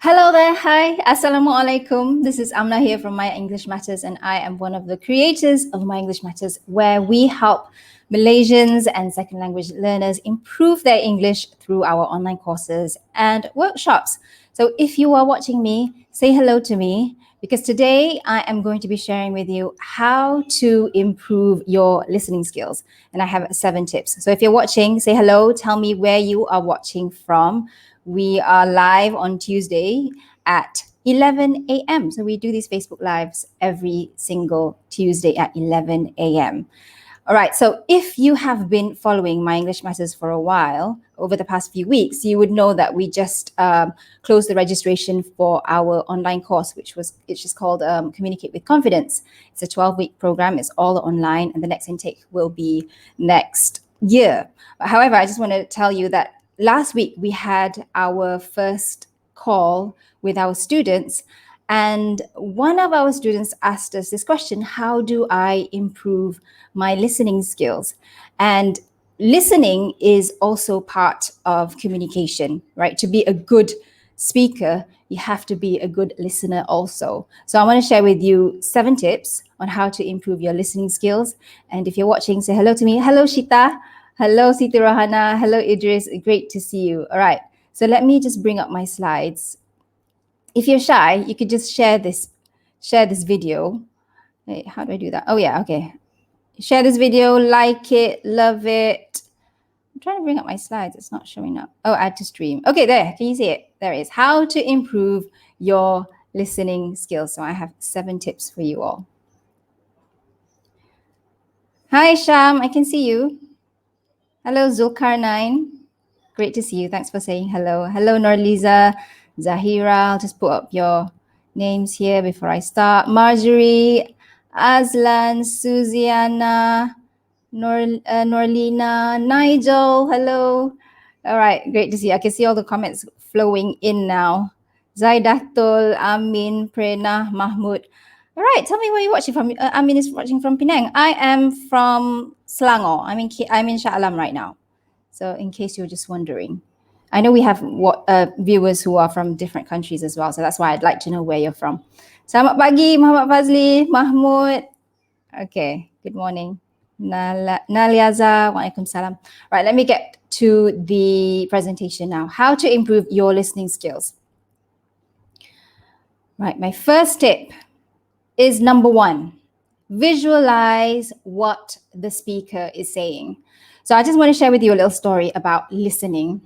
Hello there. Hi. Assalamu alaikum. This is Amnah here from My English Matters, and I am one of the creators of My English Matters, where we help Malaysians and second language learners improve their English through our online courses and workshops. So if you are watching me, say hello to me, because today I am going to be sharing with you how to improve your listening skills. And I have 7 tips. So if you're watching, say hello, tell me where you are watching from. We are live on Tuesday at 11 a.m. So we do these Facebook Lives every single Tuesday at 11 a.m. All right, so if you have been following My English Matters for a while, over the past few weeks, you would know that we just closed the registration for our online course, which is called Communicate with Confidence. It's a 12-week program. It's all online, and the next intake will be next year. However, I just want to tell you that last week we had our first call with our students, and one of our students asked us this question: how do I improve my listening skills? And listening is also part of communication, right? To be a good speaker, you have to be a good listener also. So I want to share with you 7 tips on how to improve your listening skills. And if you're watching, say hello to me. Hello, Shita. Hello, Siti Rohana. Hello, Idris. Great to see you. All right. So let me just bring up my slides. If you're shy, you could just share this video. Wait, how do I do that? Oh yeah, okay. Share this video, like it, love it. I'm trying to bring up my slides. It's not showing up. Oh, add to stream. Okay, there. Can you see it? There it is. How to improve your listening skills. So I have 7 tips for you all. Hi, Sham. I can see you. Hello, Zulkarnain. Great to see you. Thanks for saying hello. Hello, Norliza, Zahira. I'll just put up your names here before I start. Marjorie, Aslan, Suziana, Norlina, Nigel. Hello. All right, great to see you. I can see all the comments flowing in now. Zaidatul, Amin, Prerna, Mahmood. All right, tell me where you're watching from. Amin is watching from Penang. I am from Selangor. I'm in Shah Alam right now. So in case you're just wondering, I know we have viewers who are from different countries as well. So that's why I'd like to know where you're from. Selamat pagi, Muhammad Fazli, Mahmoud. Okay, good morning. Naliaza, Waalaikumsalam. All right, let me get to the presentation now. How to improve your listening skills. Right, my first tip is number 1. Visualize what the speaker is saying. So I just want to share with you a little story about listening.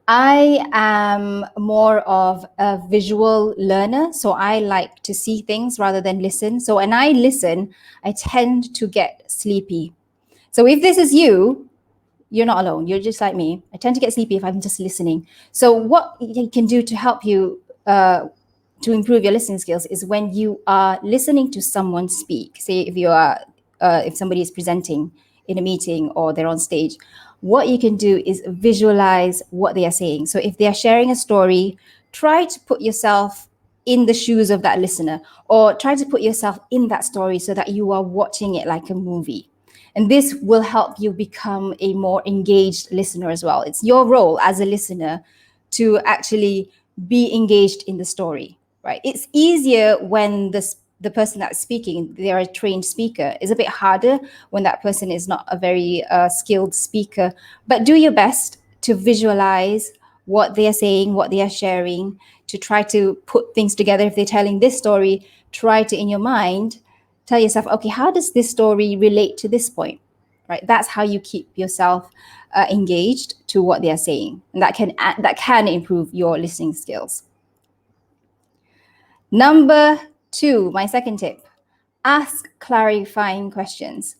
I am more of a visual learner, so I like to see things rather than listen. So when I listen, I tend to get sleepy. So if this is you, you're not alone. You're just like me. I tend to get sleepy if I'm just listening. So what you can do to help you to improve your listening skills is when you are listening to someone speak. Say if somebody is presenting in a meeting or they're on stage, what you can do is visualize what they are saying. So if they are sharing a story, try to put yourself in the shoes of that listener, or try to put yourself in that story so that you are watching it like a movie. And this will help you become a more engaged listener as well. It's your role as a listener to actually be engaged in the story, right? It's easier when the person that's speaking, they're a trained speaker. It's a bit harder when that person is not a very skilled speaker. But do your best to visualize what they are saying, what they are sharing, to try to put things together. If they're telling this story, try to, in your mind, tell yourself, okay, how does this story relate to this point, right? That's how you keep yourself engaged to what they are saying. And that can improve your listening skills. Number 2, my second tip, ask clarifying questions.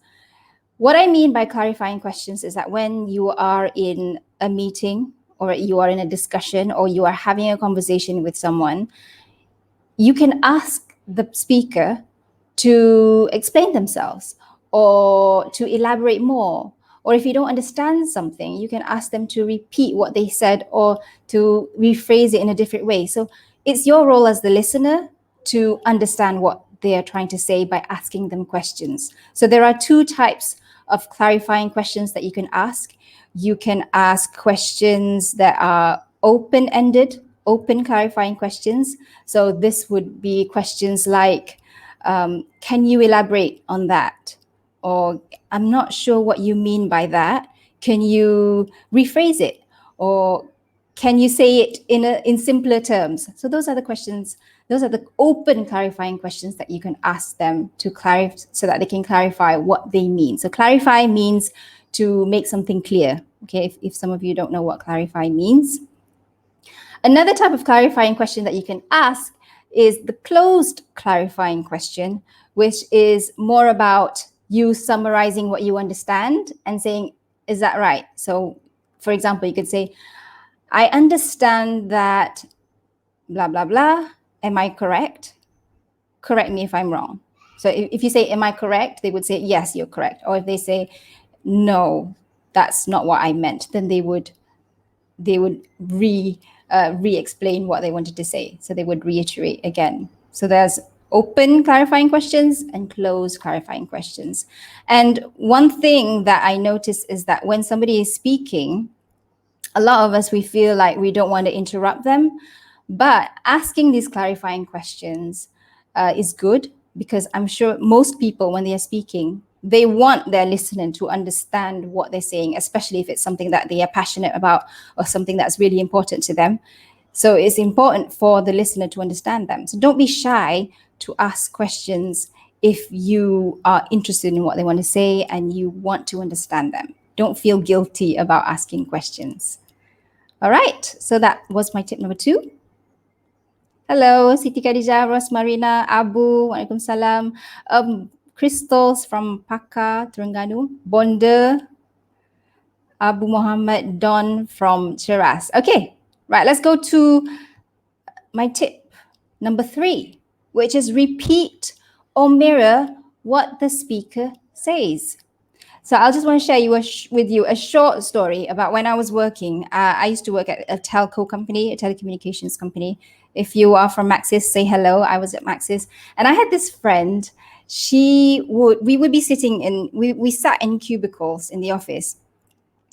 What I mean by clarifying questions is that when you are in a meeting or you are in a discussion or you are having a conversation with someone, you can ask the speaker to explain themselves or to elaborate more. Or if you don't understand something, you can ask them to repeat what they said or to rephrase it in a different way. So it's your role as the listener to understand what they are trying to say by asking them questions. So there are 2 types of clarifying questions that you can ask. You can ask questions that are open-ended, open clarifying questions. So this would be questions like, can you elaborate on that? Or I'm not sure what you mean by that. Can you rephrase it? Or can you say it in simpler terms? So those are the questions. Those are the open clarifying questions that you can ask them to clarify, so that they can clarify what they mean. So clarify means to make something clear. Okay, if some of you don't know what clarify means. Another type of clarifying question that you can ask is the closed clarifying question, which is more about you summarizing what you understand and saying, is that right? So, for example, you could say, I understand that blah, blah, blah. Am I correct? Correct me if I'm wrong. So if you say, am I correct? They would say, yes, you're correct. Or if they say, no, that's not what I meant, then they would re-explain what they wanted to say. So they would reiterate again. So there's open clarifying questions and closed clarifying questions. And one thing that I notice is that when somebody is speaking, a lot of us, we feel like we don't want to interrupt them, but asking these clarifying questions is good, because I'm sure most people, when they are speaking, they want their listener to understand what they're saying, especially if it's something that they are passionate about or something that's really important to them. So it's important for the listener to understand them. So don't be shy to ask questions if you are interested in what they want to say and you want to understand them. Don't feel guilty about asking questions. All right, so that was my tip number 2. Hello, Siti Khadijah, Rosmarina, Abu, Waalaikumsalam. Crystals from Paka, Terengganu. Bonda, Abu Muhammad, Don from Cheras. Okay, right, let's go to my tip number 3, which is repeat or mirror what the speaker says. So I just want to share with you a short story about when I was working. I used to work at a telco company, a telecommunications company. If you are from Maxis, say hello. I was at Maxis. And I had this friend. We would be sitting we sat in cubicles in the office.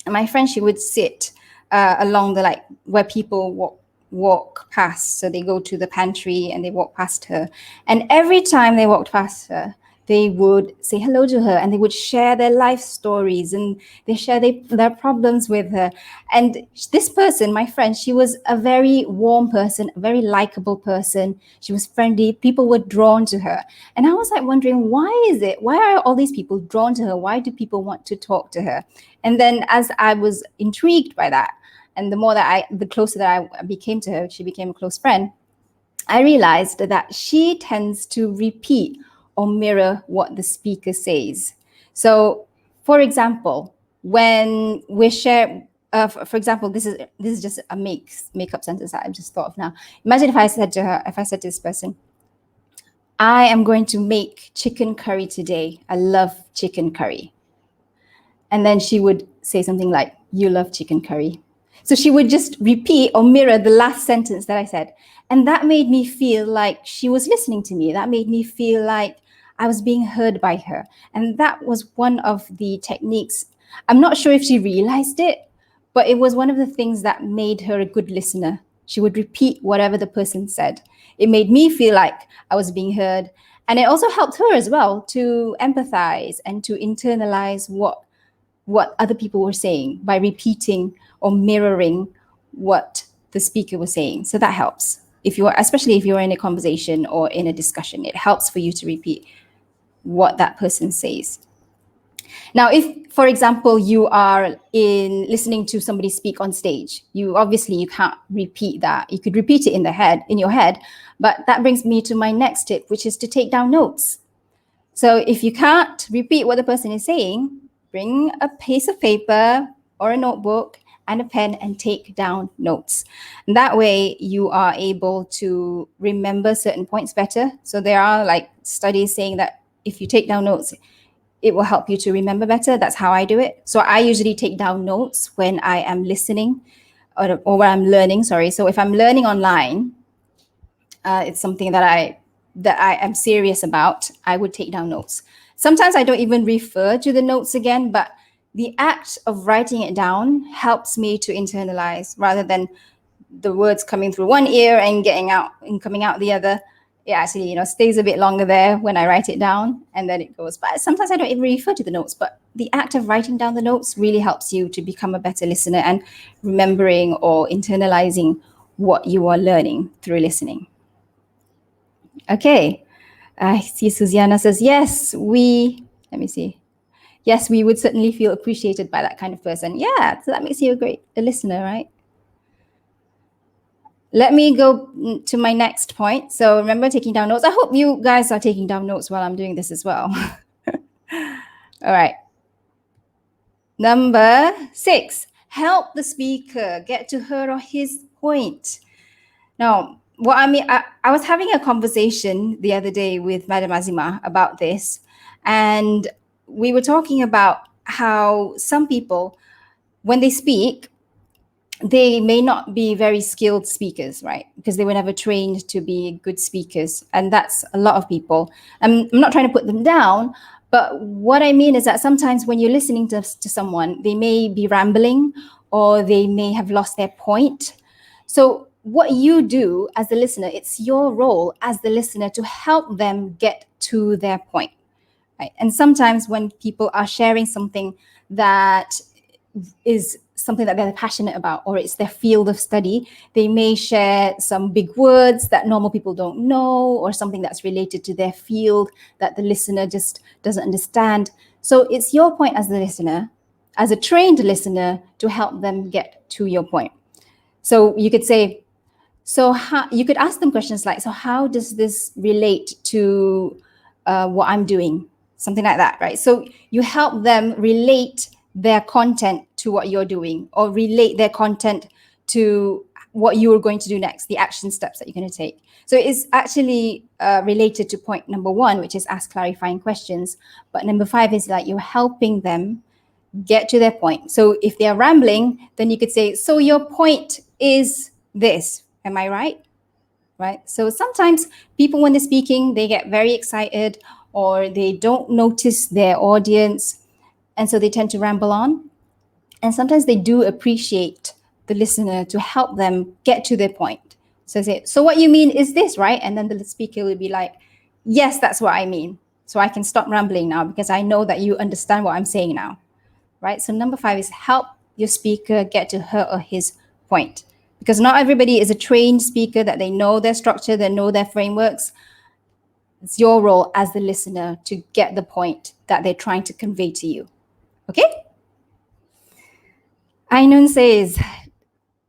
And my friend, she would sit along the, where people walk past. So they go to the pantry and they walk past her. And every time they walked past her, they would say hello to her and they would share their life stories and they share their problems with her. And this person, my friend, she was a very warm person, a very likable person. She was friendly. People were drawn to her. And I was wondering, why are all these people drawn to her? Why do people want to talk to her? And then as I was intrigued by that, and the closer that I became to her, she became a close friend, I realized that she tends to repeat or mirror what the speaker says. So, for example, when we share, for example, this is just a make-up sentence that I've just thought of now. Imagine if I said to this person, I am going to make chicken curry today. I love chicken curry. And then she would say something like, you love chicken curry. So she would just repeat or mirror the last sentence that I said. And that made me feel like she was listening to me. That made me feel like I was being heard by her. And that was one of the techniques. I'm not sure if she realized it, but it was one of the things that made her a good listener. She would repeat whatever the person said. It made me feel like I was being heard. And it also helped her as well to empathize and to internalize what other people were saying by repeating or mirroring what the speaker was saying. So that helps. Especially if you're in a conversation or in a discussion, it helps for you to repeat what that person says. Now, if, for example, you are listening to somebody speak on stage, you can't repeat that. You could repeat it in your head, but that brings me to my next tip, which is to take down notes. So if you can't repeat what the person is saying, bring a piece of paper or a notebook and a pen and take down notes. And that way you are able to remember certain points better. So there are studies saying that if you take down notes, it will help you to remember better. That's how I do it. So I usually take down notes when I am listening or when I'm learning, sorry. So if I'm learning online, it's something that I am serious about, I would take down notes. Sometimes I don't even refer to the notes again, but the act of writing it down helps me to internalize rather than the words coming through one ear and getting out and coming out the other, it actually, stays a bit longer there when I write it down, and then it goes. But sometimes I don't even refer to the notes, but the act of writing down the notes really helps you to become a better listener and remembering or internalizing what you are learning through listening. Okay. I see Susiana says, yes, let me see. Yes, we would certainly feel appreciated by that kind of person. Yeah, so that makes you a listener, right? Let me go to my next point. So remember taking down notes. I hope you guys are taking down notes while I'm doing this as well. All right. Number 6, help the speaker get to her or his point. Now, what I mean, I was having a conversation the other day with Madam Azima about this, and we were talking about how some people, when they speak, they may not be very skilled speakers, right? Because they were never trained to be good speakers. And that's a lot of people. I'm not trying to put them down, but what I mean is that sometimes when you're listening to someone, they may be rambling or they may have lost their point. So what you do as the listener, it's your role as the listener to help them get to their point, right? And sometimes when people are sharing something that is something that they're passionate about, or it's their field of study, they may share some big words that normal people don't know, or something that's related to their field that the listener just doesn't understand. So it's your point as the listener, as a trained listener, to help them get to your point. So you could say, you could ask them questions like, so how does this relate to what I'm doing? Something like that, right? So you help them relate their content to what you're doing, or relate their content to what you're going to do next, the action steps that you're going to take. So it's actually related to point number 1, which is ask clarifying questions. But number 5 is like you're helping them get to their point. So if they're rambling, then you could say, so your point is this. Am I right? Right. So sometimes people, when they're speaking, they get very excited or they don't notice their audience. And so they tend to ramble on. And sometimes they do appreciate the listener to help them get to their point. So say, so what you mean is this, right? And then the speaker will be like, yes, that's what I mean. So I can stop rambling now because I know that you understand what I'm saying now, right? So number 5 is help your speaker get to her or his point. Because not everybody is a trained speaker that they know their structure, they know their frameworks. It's your role as the listener to get the point that they're trying to convey to you. Okay? Ainun says,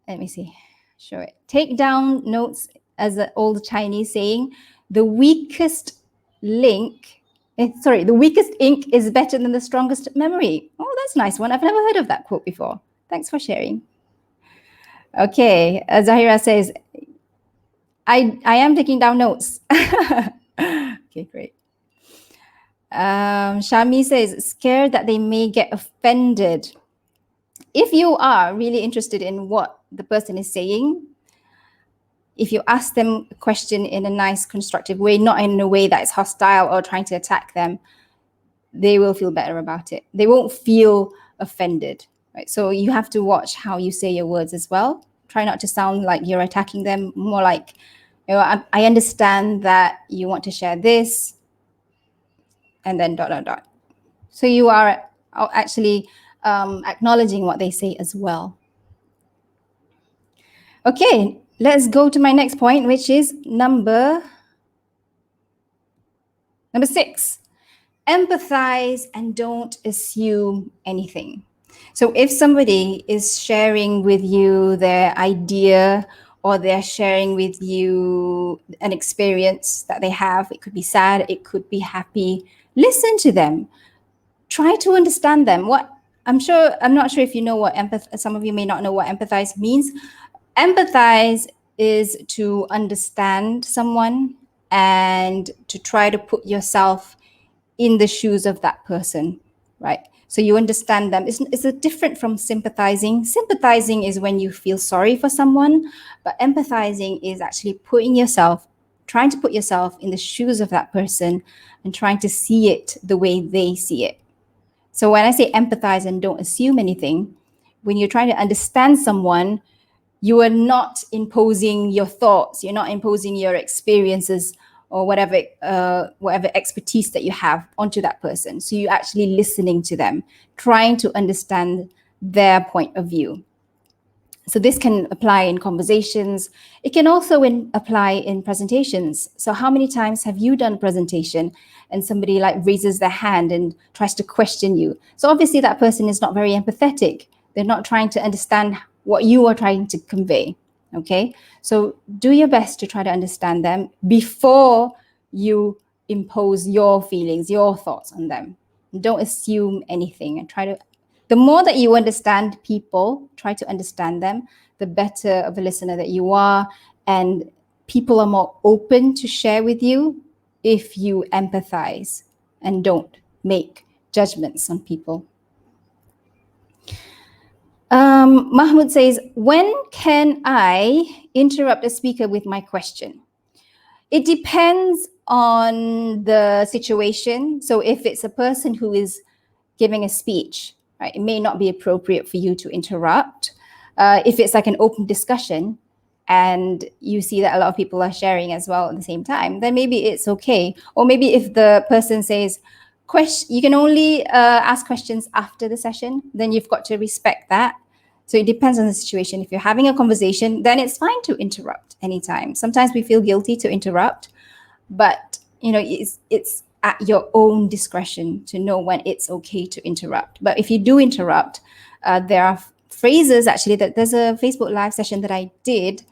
let me see, show it. Take down notes as an old Chinese saying, the weakest ink is better than the strongest memory. Oh, that's a nice one. I've never heard of that quote before. Thanks for sharing. Okay, Zahira says, I am taking down notes. Okay, great. Shami says, scared that they may get offended. If you are really interested in what the person is saying, if you ask them a question in a nice, constructive way, not in a way that is hostile or trying to attack them, they will feel better about it. They won't feel offended, right? So you have to watch how you say your words as well. Try not to sound like you're attacking them, more like, I understand that you want to share this, and then ... So you are actually acknowledging what they say as well. Okay, let's go to my next point, which is number 6. Empathize and don't assume anything. So if somebody is sharing with you their idea, or they're sharing with you an experience that they have, it could be sad, it could be happy, listen to them. Try to understand them. I'm not sure if you know what some of you may not know what empathize means. Empathize is to understand someone and to try to put yourself in the shoes of that person, right? So you understand them. It's different from sympathizing. Sympathizing is when you feel sorry for someone, but empathizing is actually trying to put yourself in the shoes of that person and trying to see it the way they see it. So when I say empathize and don't assume anything, when you're trying to understand someone, You are not imposing your thoughts, you're not imposing your experiences or whatever expertise that you have onto that person. So you're actually listening to them, trying to understand their point of view. So this can apply in conversations. It can also apply in presentations. So how many times have you done a presentation and somebody like raises their hand and tries to question you? So obviously that person is not very empathetic. They're not trying to understand what you are trying to convey. Okay, so do your best to try to understand them before you impose your feelings, your thoughts on them. Don't assume anything and try to. The more that you understand people, try to understand them, the better of a listener that you are. And people are more open to share with you if you empathize and don't make judgments on people. Mahmoud says, when can I interrupt a speaker with my question? It depends on the situation. So if it's a person who is giving a speech, right, it may not be appropriate for you to interrupt. If it's like an open discussion and you see that a lot of people are sharing as well at the same time, then maybe it's okay. Or maybe if the person says, you can only ask questions after the session, then you've got to respect that. So it depends on the situation. If you're having a conversation, then it's fine to interrupt anytime. Sometimes we feel guilty to interrupt, but it's at your own discretion to know when it's okay to interrupt. But if you do interrupt, there are phrases actually that there's a Facebook Live session that I did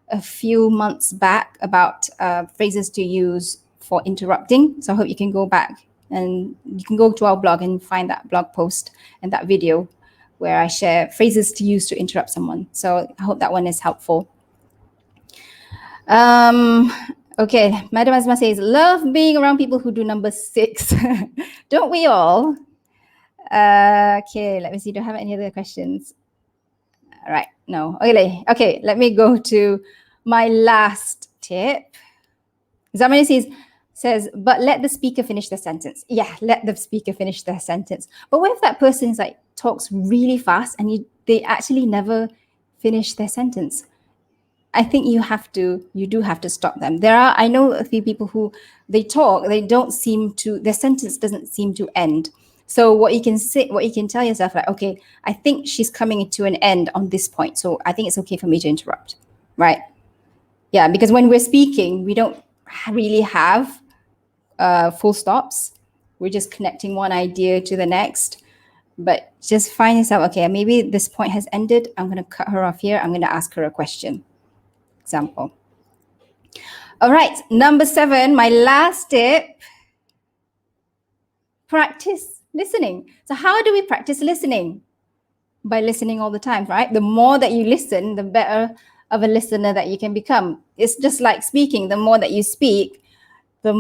a few months back about phrases to use for interrupting. So I hope you can go back and you can go to our blog and find that blog post and that video where I share phrases to use to interrupt someone. So I hope that one is helpful. Okay, Madam Asma says, love being around people who do number 6. Don't we all? Okay, let me see. Do I have any other questions? All right, no. Okay, let me go to my last tip. Zamani says, but let the speaker finish their sentence. Yeah, let the speaker finish their sentence. But what if that person talks really fast and they actually never finish their sentence? I think you do have to stop them. I know a few people who they talk, their sentence doesn't seem to end. So what you can tell yourself, like, okay, I think she's coming to an end on this point. So I think it's okay for me to interrupt, right? Yeah, because when we're speaking, we don't really have full stops. We're just connecting one idea to the next. But just find yourself, okay, maybe this point has ended. I'm going to cut her off here. I'm going to ask her a question. Example. All right, number 7, my last tip, practice listening. So how do we practice listening? By listening all the time, right? The more that you listen, the better of a listener that you can become. It's just like speaking. The more that you speak, the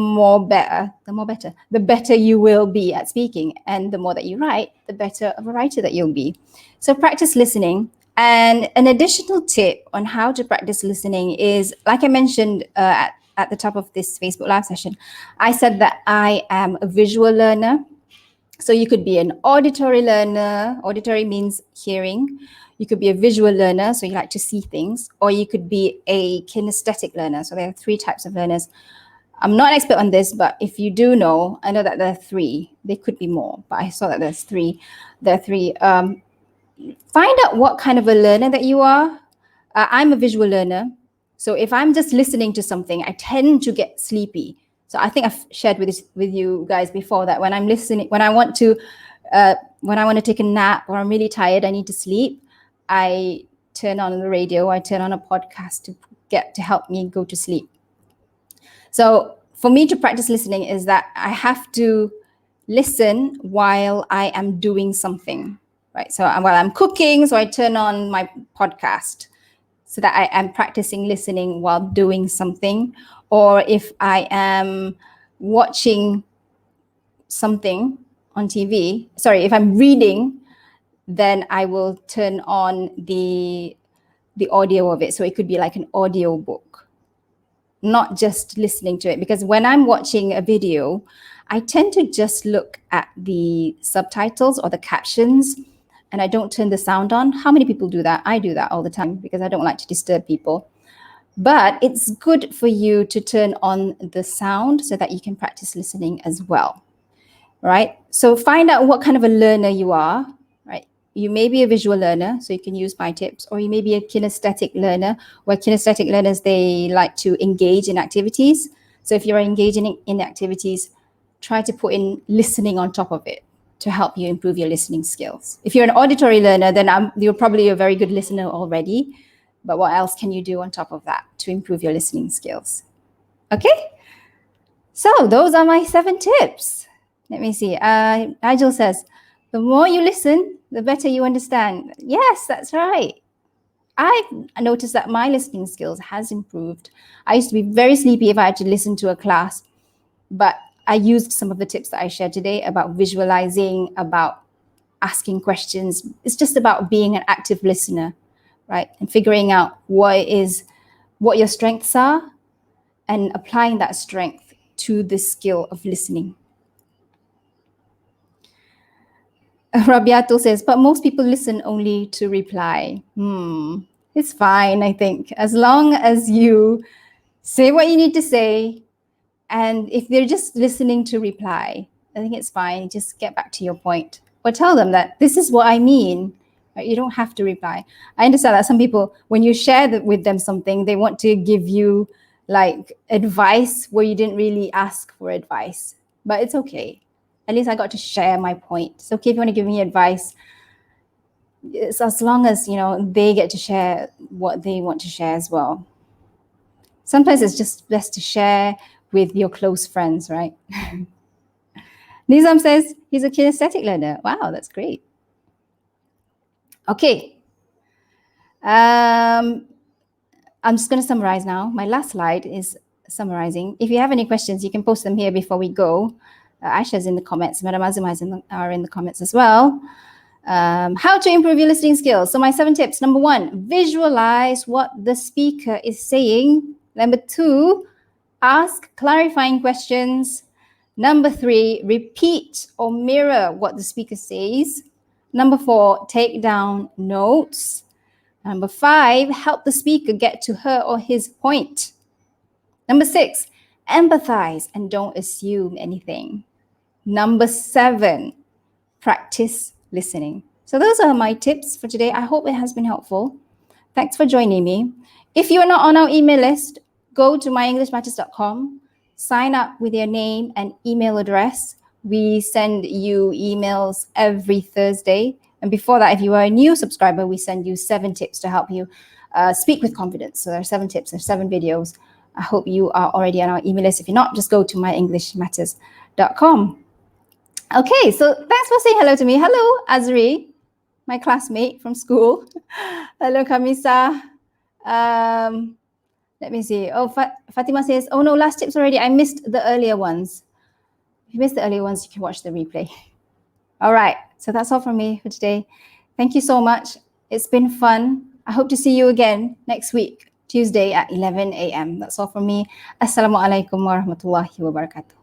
better you will be at speaking. And the more that you write, the better of a writer that you'll be. So practice listening. And an additional tip on how to practice listening is, like I mentioned at the top of this Facebook Live session, I said that I am a visual learner. So you could be an auditory learner. Auditory means hearing. You could be a visual learner, so you like to see things, or you could be a kinesthetic learner. So there are 3 types of learners. I'm not an expert on this, but if you do know, I know that there are 3. There could be more, but I saw that there's 3. There are 3. Find out what kind of a learner that you are. I'm a visual learner. So if I'm just listening to something, I tend to get sleepy. So I think I've shared with you guys before that when I'm listening, when I want to take a nap or I'm really tired, I need to sleep, I turn on the radio, I turn on a podcast to help me go to sleep. So for me to practice listening is that I have to listen while I am doing something, right? So while I'm cooking, so I turn on my podcast so that I am practicing listening while doing something. Or if I am watching something on TV, if I'm reading, then I will turn on the audio of it. So it could be like an audio book, not just listening to it. Because when I'm watching a video, I tend to just look at the subtitles or the captions. and I don't turn the sound on. How many people do that? I do that all the time because I don't like to disturb people. But it's good for you to turn on the sound so that you can practice listening as well, right? So find out what kind of a learner you are, right? You may be a visual learner, so you can use my tips, or you may be a kinesthetic learner, where kinesthetic learners, they like to engage in activities. So if you're engaging in activities, try to put in listening on top of it to help you improve your listening skills. If you're an auditory learner, then you're probably a very good listener already. But what else can you do on top of that to improve your listening skills? Okay? So those are my 7 tips. Let me see. Nigel says, the more you listen, the better you understand. Yes, that's right. I've noticed that my listening skills has improved. I used to be very sleepy if I had to listen to a class, but I used some of the tips that I shared today about visualizing, about asking questions. It's just about being an active listener, right? And figuring out what your strengths are and applying that strength to the skill of listening. Rabiato says, but most people listen only to reply. It's fine, I think. As long as you say what you need to say, and if they're just listening to reply, I think it's fine. Just get back to your point. Or tell them that this is what I mean. Right? You don't have to reply. I understand that some people, when you share with them something, they want to give you like advice where you didn't really ask for advice. But it's okay. At least I got to share my point. It's okay if you want to give me advice. It's as long as, they get to share what they want to share as well. Sometimes it's just best to share with your close friends, right? Nizam says he's a kinesthetic learner. Wow, that's great. Okay. I'm just going to summarize now. My last slide is summarizing. If you have any questions, you can post them here before we go. Aisha's in the comments. Madam Azuma are in the comments as well. How to improve your listening skills. So my 7 tips. Number 1, visualize what the speaker is saying. Number 2, ask clarifying questions. Number 3, repeat or mirror what the speaker says. Number 4, take down notes. Number 5, help the speaker get to her or his point. Number 6, empathize and don't assume anything. Number 7, practice listening. So those are my tips for today. I hope it has been helpful. Thanks for joining me. If you are not on our email list, go to myenglishmatters.com, sign up with your name and email address. We send you emails every Thursday. And before that, if you are a new subscriber, we send you 7 tips to help you speak with confidence. So there are 7 tips, there are 7 videos. I hope you are already on our email list. If you're not, just go to myenglishmatters.com. Okay, so thanks for saying hello to me. Hello, Azri, my classmate from school. Hello, Kamisa. Let me see. Oh, Fatima says, oh no, last tips already. I missed the earlier ones. If you missed the earlier ones, you can watch the replay. All right, so that's all from me for today. Thank you so much. It's been fun. I hope to see you again next week, Tuesday at 11 a.m. That's all from me. Assalamualaikum warahmatullahi wabarakatuh.